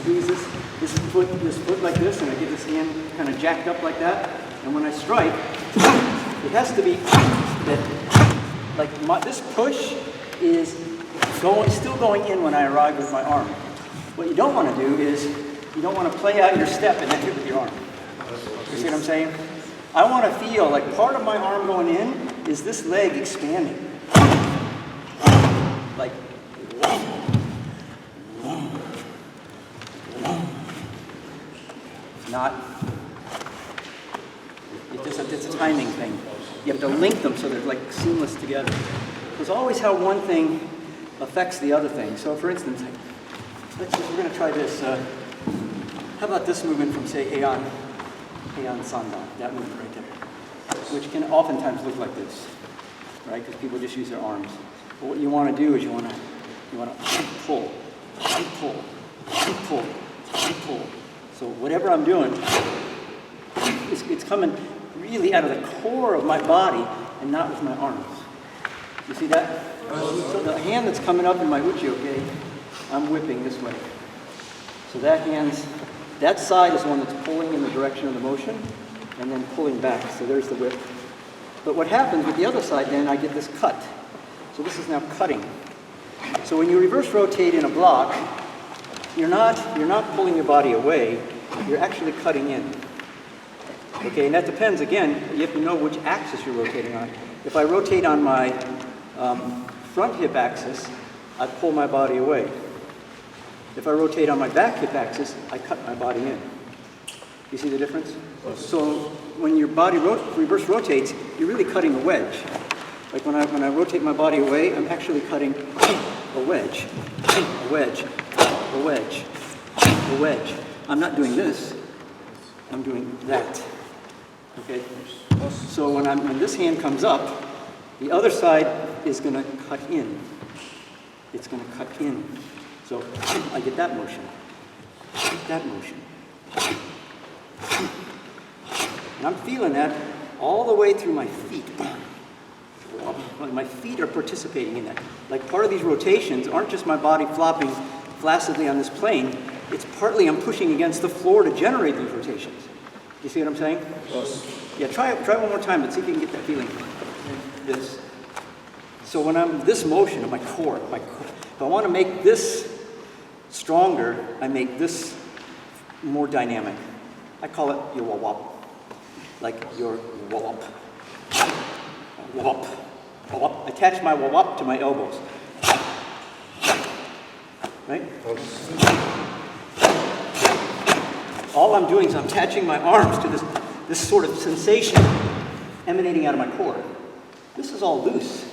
squeeze this foot like this, and I get this hand kind of jacked up like that. And when I strike, it has to be that, like this push is still going in when I arrive with my arm. What you don't want to do is, you don't want to play out your step and then hit with your arm. You see what I'm saying? I want to feel like part of my arm going in is this leg expanding. Like, not, it's a timing thing. You have to link them so they're like seamless together. There's always how one thing affects the other thing. So for instance, we're going to try this. How about this movement from, say, Heian Sandan, that movement right there, which can oftentimes look like this, right? Because people just use their arms. But what you want to do is you want to pull, pull, pull, pull. So whatever I'm doing, it's coming really out of the core of my body and not with my arms. You see that? So the hand that's coming up in my uchi-oke, I'm whipping this way. So that side is the one that's pulling in the direction of the motion and then pulling back. So there's the whip. But what happens with the other side then, I get this cut. So this is now cutting. So when you reverse rotate in a block, you're not pulling your body away, you're actually cutting in. Okay, and that depends, again, you have to know which axis you're rotating on. If I rotate on my front hip axis, I pull my body away. If I rotate on my back hip axis, I cut my body in. You see the difference? So when your body reverse rotates, you're really cutting a wedge. Like when I rotate my body away, I'm actually cutting a wedge, a wedge, a wedge, a wedge. I'm not doing this, I'm doing that. Okay? So when this hand comes up, the other side is going to cut in. It's going to cut in. So I get that motion, that motion. And I'm feeling that all the way through my feet. My feet are participating in that. Like part of these rotations aren't just my body flopping flaccidly on this plane. It's partly I'm pushing against the floor to generate these rotations. You see what I'm saying? Yes. Yeah, try one more time. Let's see if you can get that feeling. This. So when I'm this motion of my core, if I want to make this stronger, I make this more dynamic. I call it your wawap. Like your wawap. Wawap. Wawap. Attach my wawap to my elbows. Right? All I'm doing is I'm attaching my arms to this sort of sensation emanating out of my core. This is all loose,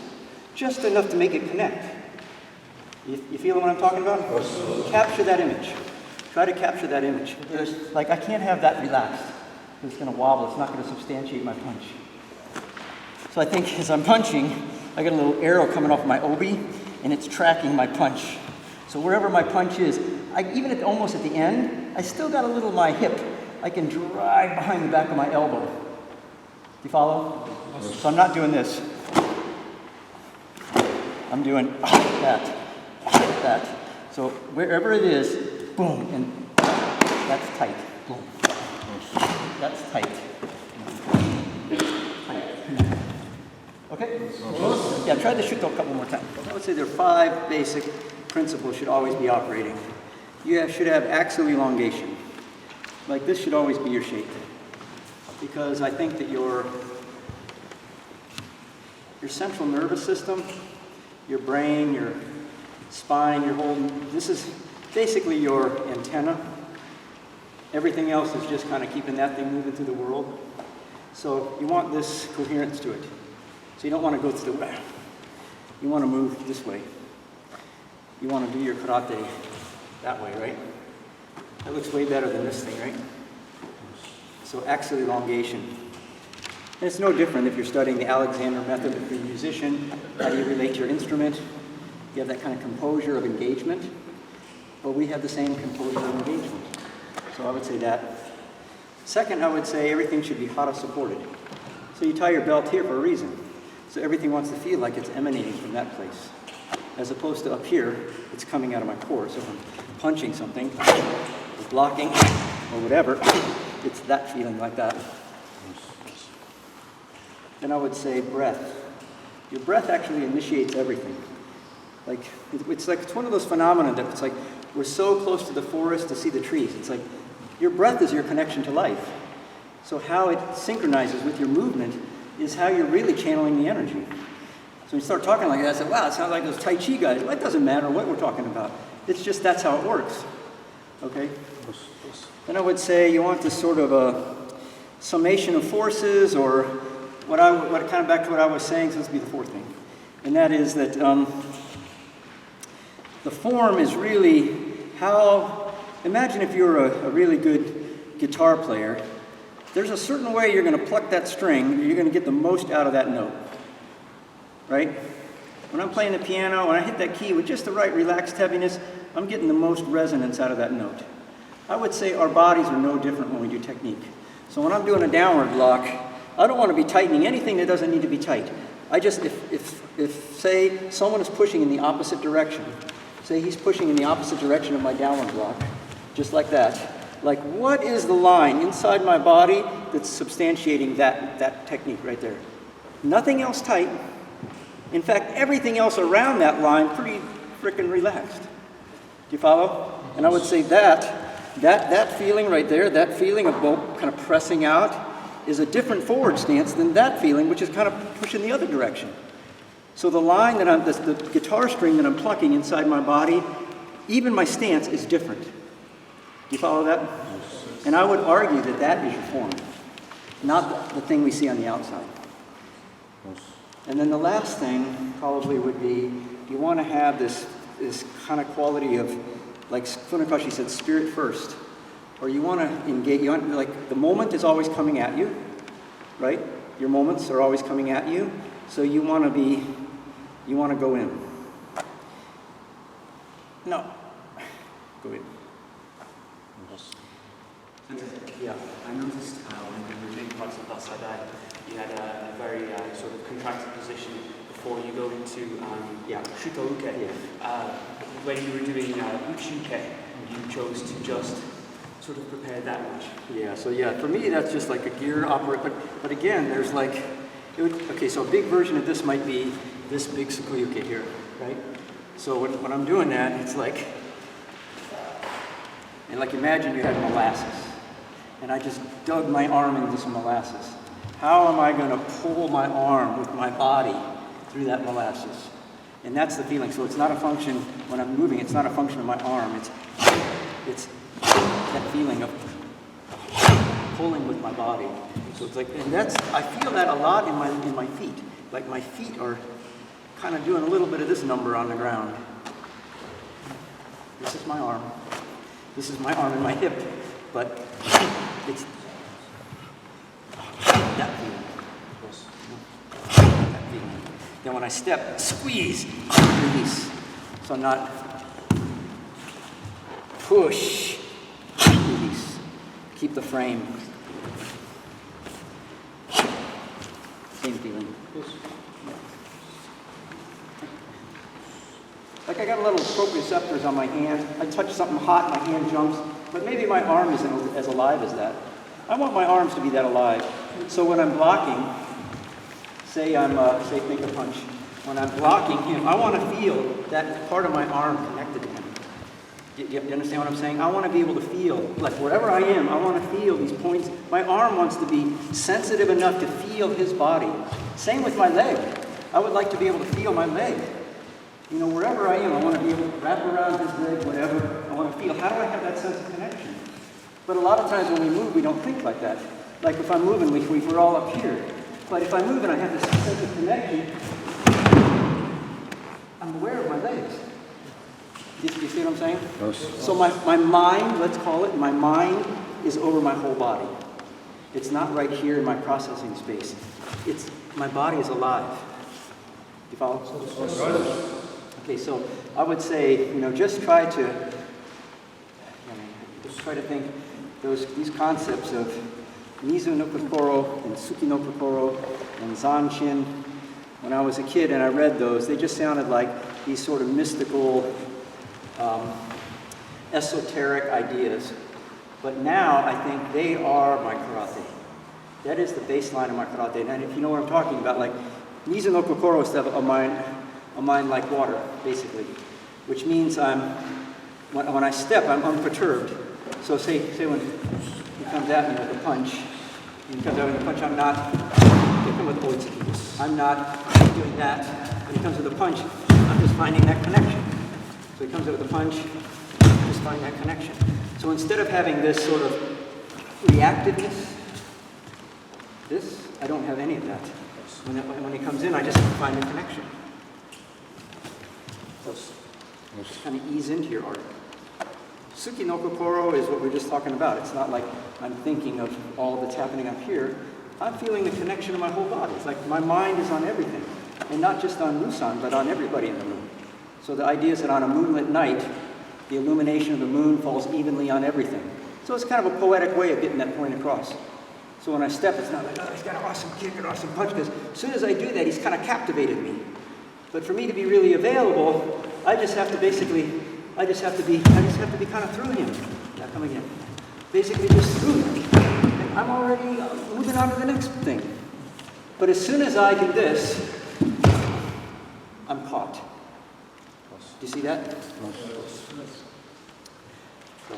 just enough to make it connect. You feel what I'm talking about? Capture that image. Try to capture that image. Like I can't have that relaxed. It's going to wobble. It's not going to substantiate my punch. So I think as I'm punching, I get a little arrow coming off my obi, and it's tracking my punch. So wherever my punch is, even almost at the end, I still got a little of my hip. I can drive behind the back of my elbow. Do you follow? So I'm not doing this. I'm doing that. That. So wherever it is, boom, and that's tight. Boom. That's tight. Okay? Yeah, try the shuto a couple more times. I would say there are 5 basic principles should always be operating. You should have axial elongation. Like this should always be your shape. Because I think that your central nervous system, your brain, your spine, your whole, this is basically your antenna. Everything else is just kind of keeping that thing moving through the world. So you want this coherence to it. So you don't want to go through the way. You want to move this way. You want to do your karate that way, right? That looks way better than this thing, right? So axial elongation. And it's no different if you're studying the Alexander method. If you're a musician, how do you relate to your instrument? You have that kind of composure of engagement. But we have the same composure of engagement. So I would say that. Second, I would say everything should be hara supported. So you tie your belt here for a reason. So everything wants to feel like it's emanating from that place. As opposed to up here, it's coming out of my core. So if I'm punching something, or blocking, or whatever, it's that feeling like that. Then I would say breath. Your breath actually initiates everything. Like, it's one of those phenomena that it's like we're so close to the forest to see the trees. It's like your breath is your connection to life. So how it synchronizes with your movement is how you're really channeling the energy. So when you start talking like that, I said, wow, it sounds like those Tai Chi guys. Well, it doesn't matter what we're talking about. It's just that's how it works. Okay? Then I would say you want this sort of a summation of forces, or what kind of back to what I was saying, so this will be the fourth thing. And that is that the form is really how, imagine if you're a really good guitar player, there's a certain way you're going to pluck that string, you're going to get the most out of that note, right? When I'm playing the piano, when I hit that key with just the right relaxed heaviness, I'm getting the most resonance out of that note. I would say our bodies are no different when we do technique. So when I'm doing a downward block, I don't want to be tightening anything that doesn't need to be tight. I just, if say someone is pushing in the opposite direction, say he's pushing in the opposite direction of my downward block, just like that, like what is the line inside my body that's substantiating that technique right there? Nothing else tight. In fact, everything else around that line pretty frickin' relaxed. Do you follow? And I would say that feeling right there, that feeling of both kind of pressing out, is a different forward stance than that feeling, which is kind of pushing the other direction. So the line that the guitar string that I'm plucking inside my body, even my stance is different. Do you follow that? And I would argue that that is your form, not the thing we see on the outside. And then the last thing probably would be, you want to have this kind of quality of, like Funakashi said, spirit first. Or you want to engage, like the moment is always coming at you, right? Your moments are always coming at you. So you want to go in. No. Go in. Yeah, I noticed when you were doing parts of Basadai, you had a very sort of contracted position before you go into Shutouke. Yeah. When you were doing Uchuke, you chose to just sort of prepare that much. Yeah, so for me that's just like a gear operator, but again, there's like, okay, so a big version of this might be this big Sukuyuke here, right? So when I'm doing that, it's like, and like imagine you had molasses, and I just dug my arm into some molasses. How am I going to pull my arm with my body through that molasses? And that's the feeling. So it's not a function, when I'm moving, it's not a function of my arm, it's that feeling of pulling with my body. So it's like, and I feel that a lot in my feet. Like my feet are kind of doing a little bit of this number on the ground. This is my arm. This is my arm and my hip. But it's that feeling. That feeling. Then when I step, squeeze, release. So I'm not push, release. Keep the frame. Same feeling. Like I got a little proprioceptors on my hand. I touch something hot, my hand jumps, but maybe my arm isn't as alive as that. I want my arms to be that alive. So when I'm blocking, say make a punch. When I'm blocking him, I want to feel that part of my arm connected to him. You understand what I'm saying? I want to be able to feel, like wherever I am, I want to feel these points. My arm wants to be sensitive enough to feel his body. Same with my leg. I would like to be able to feel my leg. You know, wherever I am, I want to be able to wrap around his leg, whatever. I want to feel, how do I have that sense of connection? But a lot of times when we move, we don't think like that. Like if I'm moving, we're all up here. But if I move and I have this sense of connection, I'm aware of my legs. You see what I'm saying? Yes. So my mind, let's call it, my mind is over my whole body. It's not right here in my processing space. It's, my body is alive. You follow? Okay, so I would say, just try to think these concepts of Nizu no Kokoro and Suki no Kokoro and Zanshin. When I was a kid and I read those, they just sounded like these sort of mystical, esoteric ideas. But now I think they are my karate. That is the baseline of my karate. And if you know what I'm talking about, like Mizu no Kokoro is a mind like water, basically. Which means when I step, I'm unperturbed. So say when he comes at me with a punch, he comes at me with a punch, I'm not doing that. When he comes with a punch, I'm just finding that connection. So he comes in with a punch, I'm just finding that connection. So instead of having this sort of reactiveness, I don't have any of that. When he comes in, I just find the connection. So just kind of ease into your art. Suki no Kokoro is what we were just talking about. It's not like I'm thinking of all that's happening up here. I'm feeling the connection of my whole body. It's like my mind is on everything. And not just on Musan, but on everybody in the room. So the idea is that on a moonlit night, the illumination of the moon falls evenly on everything. So it's kind of a poetic way of getting that point across. So when I step, it's not like, oh, he's got an awesome kick, an awesome punch, because as soon as I do that, he's kind of captivated me. But for me to be really available, I just have to be kind of through him. Now come again. Basically just through him. And I'm already moving on to the next thing. But as soon as I do this, I'm caught. Do you see that? So,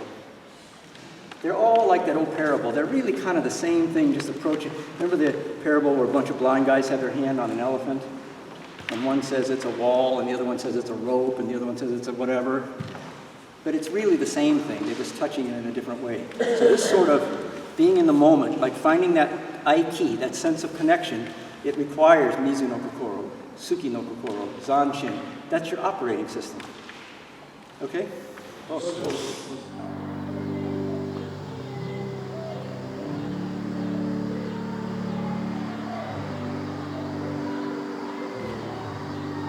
they're all like that old parable. They're really kind of the same thing, just approaching. Remember the parable where a bunch of blind guys have their hand on an elephant? And one says it's a wall, and the other one says it's a rope, and the other one says it's a whatever. But it's really the same thing. They're just touching it in a different way. So this sort of being in the moment, like finding that aiki, that sense of connection, it requires Mizu no Kokoro, Suki no Kokoro, Zanshin. That's your operating system. Okay? Oh.